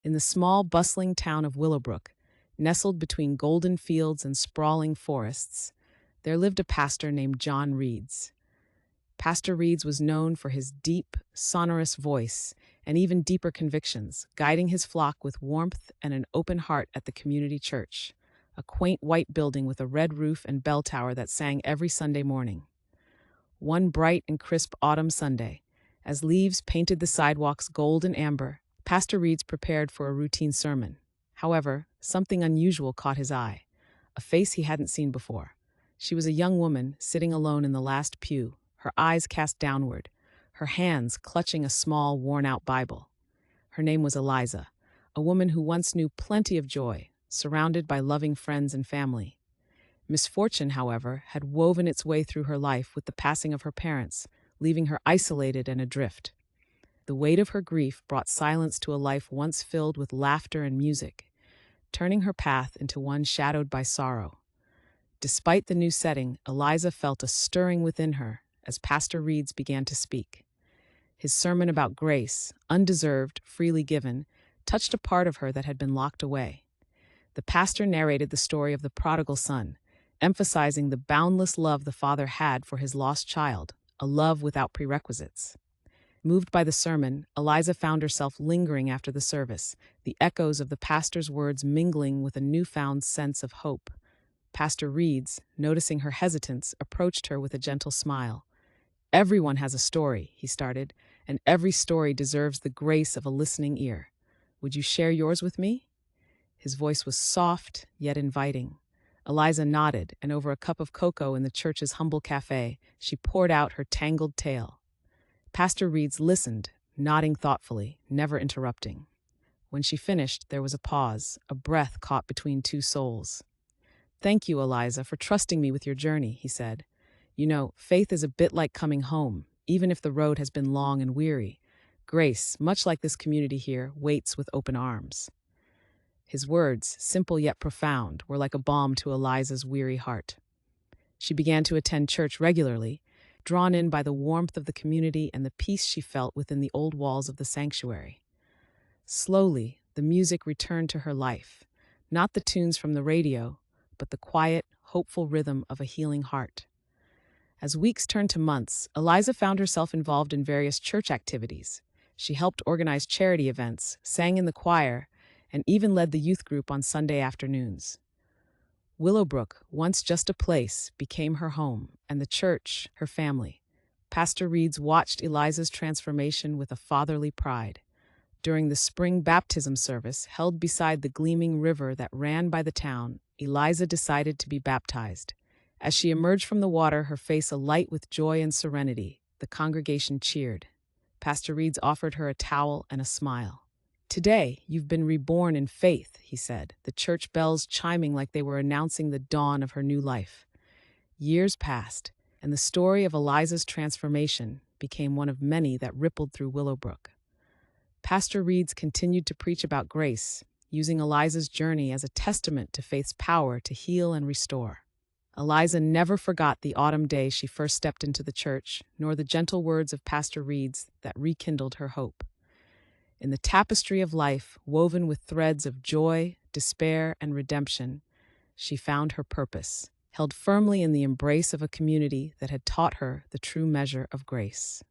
In the small, bustling town of Willowbrook, nestled between golden fields and sprawling forests, there lived a pastor named John Reeds. Pastor Reeds was known for his deep, sonorous voice and even deeper convictions, guiding his flock with warmth and an open heart at the community church, a quaint white building with a red roof and bell tower that sang every Sunday morning. One bright and crisp autumn Sunday, as leaves painted the sidewalks gold and amber, Pastor Reeds prepared for a routine sermon. However, something unusual caught his eye, a face he hadn't seen before. She was a young woman sitting alone in the last pew, her eyes cast downward, her hands clutching a small, worn-out Bible. Her name was Eliza, a woman who once knew plenty of joy, surrounded by loving friends and family. Misfortune, however, had woven its way through her life with the passing of her parents, leaving her isolated and adrift. The weight of her grief brought silence to a life once filled with laughter and music, turning her path into one shadowed by sorrow. Despite the new setting, Eliza felt a stirring within her as Pastor Reeds began to speak. His sermon about grace, undeserved, freely given, touched a part of her that had been locked away. The pastor narrated the story of the prodigal son, emphasizing the boundless love the father had for his lost child, a love without prerequisites. Moved by the sermon, Eliza found herself lingering after the service, the echoes of the pastor's words mingling with a newfound sense of hope. Pastor Reeds, noticing her hesitance, approached her with a gentle smile. "Everyone has a story," he started, "and every story deserves the grace of a listening ear. Would you share yours with me?" His voice was soft, yet inviting. Eliza nodded, and over a cup of cocoa in the church's humble cafe, she poured out her tangled tale. Pastor Reeds listened, nodding thoughtfully, never interrupting. When she finished, there was a pause, a breath caught between two souls. "Thank you, Eliza, for trusting me with your journey," he said. "You know, faith is a bit like coming home, even if the road has been long and weary. Grace, much like this community here, waits with open arms." His words, simple yet profound, were like a balm to Eliza's weary heart. She began to attend church regularly, drawn in by the warmth of the community and the peace she felt within the old walls of the sanctuary. Slowly, the music returned to her life, not the tunes from the radio, but the quiet, hopeful rhythm of a healing heart. As weeks turned to months, Eliza found herself involved in various church activities. She helped organize charity events, sang in the choir, and even led the youth group on Sunday afternoons. Willowbrook, once just a place, became her home, and the church, her family. Pastor Reeds watched Eliza's transformation with a fatherly pride. During the spring baptism service held beside the gleaming river that ran by the town, Eliza decided to be baptized. As she emerged from the water, her face alight with joy and serenity, the congregation cheered. Pastor Reeds offered her a towel and a smile. "Today, you've been reborn in faith," he said, the church bells chiming like they were announcing the dawn of her new life. Years passed, and the story of Eliza's transformation became one of many that rippled through Willowbrook. Pastor Reeds continued to preach about grace, using Eliza's journey as a testament to faith's power to heal and restore. Eliza never forgot the autumn day she first stepped into the church, nor the gentle words of Pastor Reeds that rekindled her hope. In the tapestry of life, woven with threads of joy, despair, and redemption, she found her purpose, held firmly in the embrace of a community that had taught her the true measure of grace.